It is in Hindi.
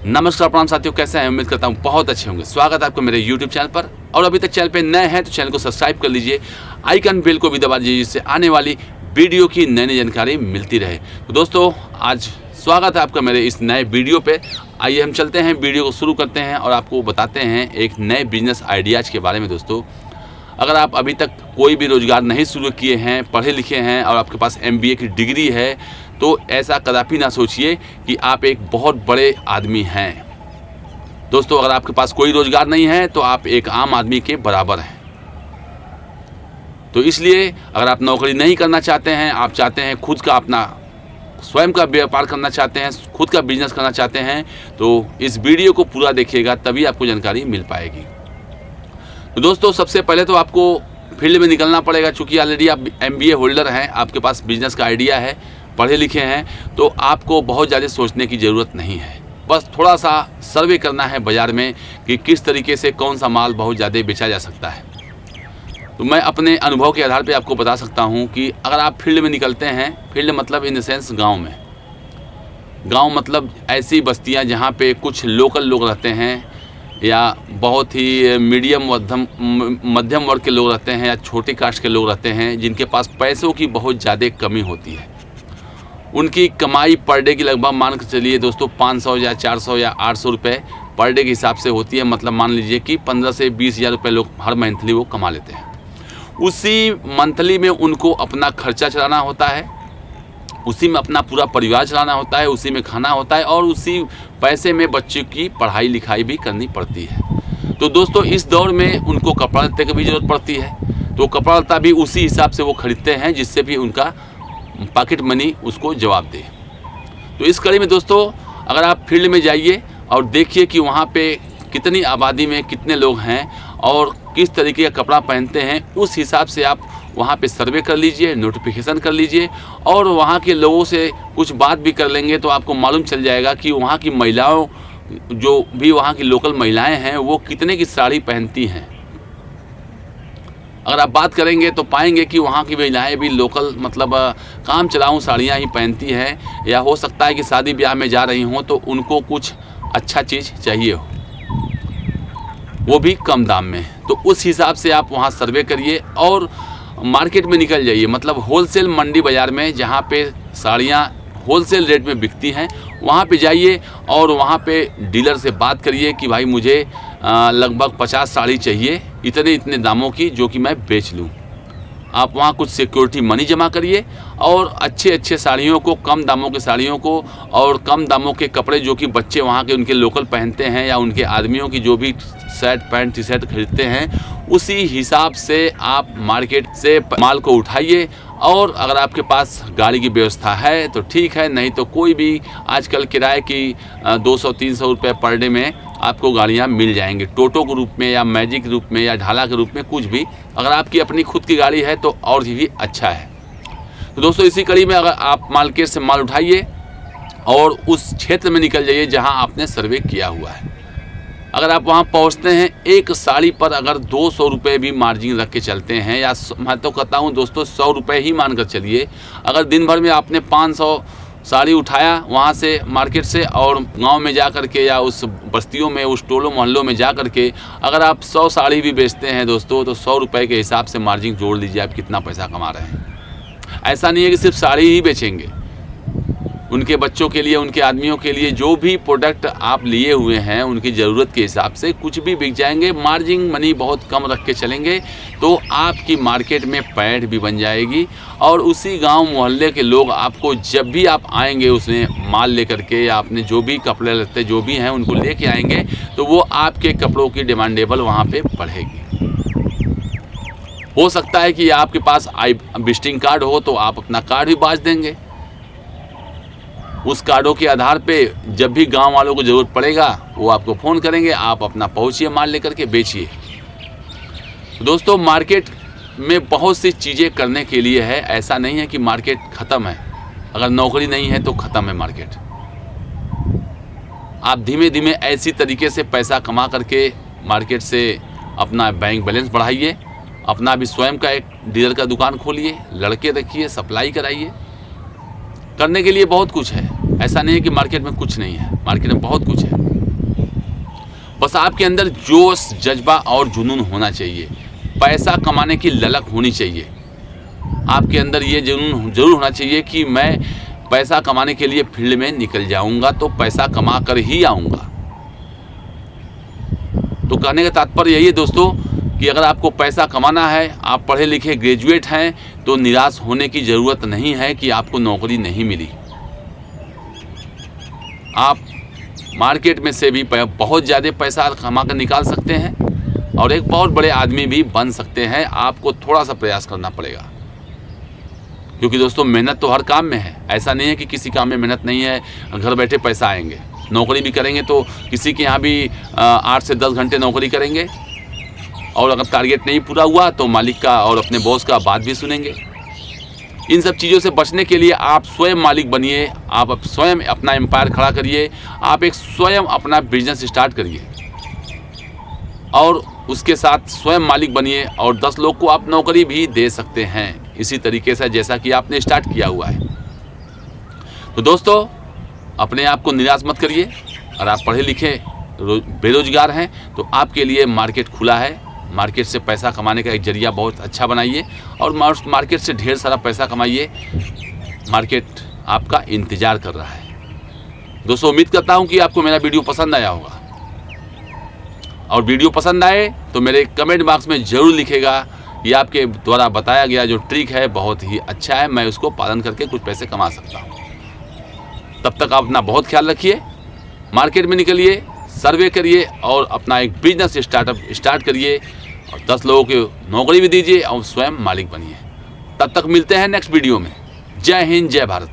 नमस्कार प्रणाम साथियों, कैसे हैं? उम्मीद करता हूँ बहुत अच्छे होंगे। स्वागत है आपको मेरे YouTube चैनल पर। और अभी तक चैनल पे नए हैं तो चैनल को सब्सक्राइब कर लीजिए, आइकन बेल को भी दबा दीजिए, जिससे आने वाली वीडियो की नई नई जानकारी मिलती रहे। तो दोस्तों, आज स्वागत है आपका मेरे इस नए वीडियो पे। आइए हम चलते हैं, वीडियो को शुरू करते हैं और आपको बताते हैं एक नए बिजनेस आइडियाज़ के बारे में। दोस्तों, अगर आप अभी तक कोई भी रोज़गार नहीं शुरू किए हैं, पढ़े लिखे हैं और आपके पास MBA की डिग्री है, तो ऐसा कदापि ना सोचिए कि आप एक बहुत बड़े आदमी हैं। दोस्तों, अगर आपके पास कोई रोज़गार नहीं है तो आप एक आम आदमी के बराबर हैं। तो इसलिए अगर आप नौकरी नहीं करना चाहते हैं, आप चाहते हैं खुद का अपना स्वयं का व्यापार करना चाहते हैं, खुद का बिजनेस करना चाहते हैं, तो इस वीडियो को पूरा देखिएगा, तभी आपको जानकारी मिल पाएगी। तो दोस्तों, सबसे पहले तो आपको फील्ड में निकलना पड़ेगा। चूँकि ऑलरेडी आप MBA होल्डर हैं, आपके पास बिजनेस का आइडिया है, पढ़े लिखे हैं, तो आपको बहुत ज़्यादा सोचने की ज़रूरत नहीं है। बस थोड़ा सा सर्वे करना है बाज़ार में कि किस तरीके से कौन सा माल बहुत ज़्यादा बेचा जा सकता है। तो मैं अपने अनुभव के आधार पे आपको बता सकता हूँ कि अगर आप फील्ड में निकलते हैं, फील्ड मतलब इन द सेंस गाँव में, गाँव मतलब ऐसी बस्तियाँ जहाँ पे कुछ लोकल लोग रहते हैं, या बहुत ही मीडियम मध्यम वर्ग के लोग रहते हैं, या छोटी कास्ट के लोग रहते हैं, जिनके पास पैसों की बहुत ज़्यादा कमी होती है। उनकी कमाई पर डे की लगभग मान के चलिए दोस्तों 500 या 400 या 800 रुपये पर डे के हिसाब से होती है। मतलब मान लीजिए कि 15 से 20 हज़ार रुपये लोग हर मंथली वो कमा लेते हैं। उसी मंथली में उनको अपना खर्चा चलाना होता है, उसी में अपना पूरा परिवार चलाना होता है, उसी में खाना होता है, और उसी पैसे में बच्चों की पढ़ाई लिखाई भी करनी पड़ती है। तो दोस्तों, इस दौर में उनको कपड़ा लत्ते की भी ज़रूरत पड़ती है, तो कपड़ा लत्ता भी उसी हिसाब से वो खरीदते हैं, जिससे भी उनका पॉकेट मनी उसको जवाब दे। तो इस कड़ी में दोस्तों, अगर आप फील्ड में जाइए और देखिए कि वहाँ पे कितनी आबादी में कितने लोग हैं और किस तरीके का कपड़ा पहनते हैं, उस हिसाब से आप वहाँ पे सर्वे कर लीजिए, नोटिफिकेशन कर लीजिए, और वहाँ के लोगों से कुछ बात भी कर लेंगे तो आपको मालूम चल जाएगा कि वहाँ की महिलाओं, जो भी वहाँ की लोकल महिलाएं हैं, वो कितने की साड़ी पहनती हैं। अगर आप बात करेंगे तो पाएंगे कि वहाँ की महिलाएं भी लोकल मतलब काम चलाऊँ साड़ियाँ ही पहनती हैं, या हो सकता है कि शादी ब्याह में जा रही हों तो उनको कुछ अच्छा चीज़ चाहिए हो, वो भी कम दाम में। तो उस हिसाब से आप वहाँ सर्वे करिए और मार्केट में निकल जाइए। मतलब होलसेल मंडी बाज़ार में, जहाँ पे साड़ियाँ होलसेल रेट में बिकती हैं, वहाँ पे जाइए और वहाँ पे डीलर से बात करिए कि भाई मुझे लगभग 50 साड़ी चाहिए, इतने दामों की, जो कि मैं बेच लूँ। आप वहाँ कुछ सिक्योरिटी मनी जमा करिए और अच्छे साड़ियों को, कम दामों के साड़ियों को और कम दामों के कपड़े जो कि बच्चे वहाँ के उनके लोकल पहनते हैं, या उनके आदमियों की जो भी शर्ट पैंट टी शर्ट खरीदते हैं, उसी हिसाब से आप मार्केट से माल को उठाइए। और अगर आपके पास गाड़ी की व्यवस्था है तो ठीक है, नहीं तो कोई भी आजकल किराए की 200-300 रुपये पर डे में आपको गाड़ियाँ मिल जाएंगी, टोटो के रूप में या मैजिक के रूप में या ढाला के रूप में, कुछ भी। अगर आपकी अपनी खुद की गाड़ी है तो और भी अच्छा है। तो दोस्तों, इसी कड़ी में अगर आप मार्केट से माल उठाइए और उस क्षेत्र में निकल जाइए जहाँ आपने सर्वे किया हुआ है। अगर आप वहाँ पहुँचते हैं, एक साड़ी पर अगर 200 रुपये भी मार्जिन रख के चलते हैं, या मैं तो कहता हूँ दोस्तों 100 रुपये ही मान कर चलिए। अगर दिन भर में आपने 500 साड़ी उठाया वहाँ से मार्केट से, और गांव में जा कर के या उस बस्तियों में, उस टोलों मोहल्लों में जा कर के अगर आप 100 साड़ी भी बेचते हैं दोस्तों, तो 100 रुपये के हिसाब से मार्जिन जोड़ लीजिए आप कितना पैसा कमा रहे हैं। ऐसा नहीं है कि सिर्फ साड़ी ही बेचेंगे, उनके बच्चों के लिए, उनके आदमियों के लिए जो भी प्रोडक्ट आप लिए हुए हैं, उनकी ज़रूरत के हिसाब से कुछ भी बिक जाएंगे। मार्जिन मनी बहुत कम रख के चलेंगे तो आपकी मार्केट में पैठ भी बन जाएगी, और उसी गांव मोहल्ले के लोग आपको जब भी आप आएंगे उसमें माल लेकर के, या अपने जो भी कपड़े लगते जो भी हैं उनको लेके आएंगे, तो वो आपके कपड़ों की डिमांडेबल वहाँ पे बढ़ेगी। हो सकता है कि आपके पास विजिटिंग कार्ड हो तो आप अपना कार्ड भी बाँच देंगे। उस कार्डों के आधार पे जब भी गांव वालों को ज़रूरत पड़ेगा वो आपको फ़ोन करेंगे, आप अपना पहुंचिए, माल लेकर के बेचिए। दोस्तों, मार्केट में बहुत सी चीज़ें करने के लिए है, ऐसा नहीं है कि मार्केट ख़त्म है। अगर नौकरी नहीं है तो ख़त्म है मार्केट। आप धीमे धीमे ऐसी तरीके से पैसा कमा करके मार्केट से अपना बैंक बैलेंस बढ़ाइए, अपना भी स्वयं का एक डीलर का दुकान खोलिए, लड़के रखिए, सप्लाई कराइए। करने के लिए बहुत कुछ है, ऐसा नहीं है कि मार्केट में कुछ नहीं है, मार्केट में बहुत कुछ है। बस आपके अंदर जोश, जज्बा और जुनून होना चाहिए। पैसा कमाने की ललक होनी चाहिए। आपके अंदर ये जुनून ज़रूर होना चाहिए कि मैं पैसा कमाने के लिए फील्ड में निकल जाऊंगा तो पैसा कमा कर ही आऊँगा। तो कहने का तात्पर्य यही है दोस्तों कि अगर आपको पैसा कमाना है, आप पढ़े लिखे ग्रेजुएट हैं, तो निराश होने की ज़रूरत नहीं है कि आपको नौकरी नहीं मिली। आप मार्केट में से भी बहुत ज़्यादा पैसा कमा कर निकाल सकते हैं और एक बहुत बड़े आदमी भी बन सकते हैं। आपको थोड़ा सा प्रयास करना पड़ेगा, क्योंकि दोस्तों मेहनत तो हर काम में है। ऐसा नहीं है कि किसी काम में मेहनत नहीं है, घर बैठे पैसा आएंगे। नौकरी भी करेंगे तो किसी के यहाँ भी 8 से 10 घंटे नौकरी करेंगे और अगर टारगेट नहीं पूरा हुआ तो मालिक का और अपने बॉस का बात भी सुनेंगे। इन सब चीज़ों से बचने के लिए आप स्वयं मालिक बनिए, आप स्वयं अपना एम्पायर खड़ा करिए, आप एक स्वयं अपना बिजनेस स्टार्ट करिए और उसके साथ स्वयं मालिक बनिए और 10 लोग को आप नौकरी भी दे सकते हैं, इसी तरीके से जैसा कि आपने स्टार्ट किया हुआ है। तो दोस्तों, अपने आप को निराश मत करिए। और आप पढ़े लिखे बेरोजगार हैं तो आपके लिए मार्केट खुला है। मार्केट से पैसा कमाने का एक जरिया बहुत अच्छा बनाइए और मार्केट से ढेर सारा पैसा कमाइए। मार्केट आपका इंतज़ार कर रहा है। दोस्तों, उम्मीद करता हूं कि आपको मेरा वीडियो पसंद आया होगा और वीडियो पसंद आए तो मेरे कमेंट बॉक्स में ज़रूर लिखेगा। ये आपके द्वारा बताया गया जो ट्रिक है बहुत ही अच्छा है, मैं उसको पालन करके कुछ पैसे कमा सकता हूँ। तब तक आप अपना बहुत ख्याल रखिए, मार्केट में निकलिए, सर्वे करिए और अपना एक बिजनेस स्टार्ट करिए और 10 लोगों को नौकरी भी दीजिए और स्वयं मालिक बनिए। तब तक मिलते हैं नेक्स्ट वीडियो में। जय हिंद, जय भारत।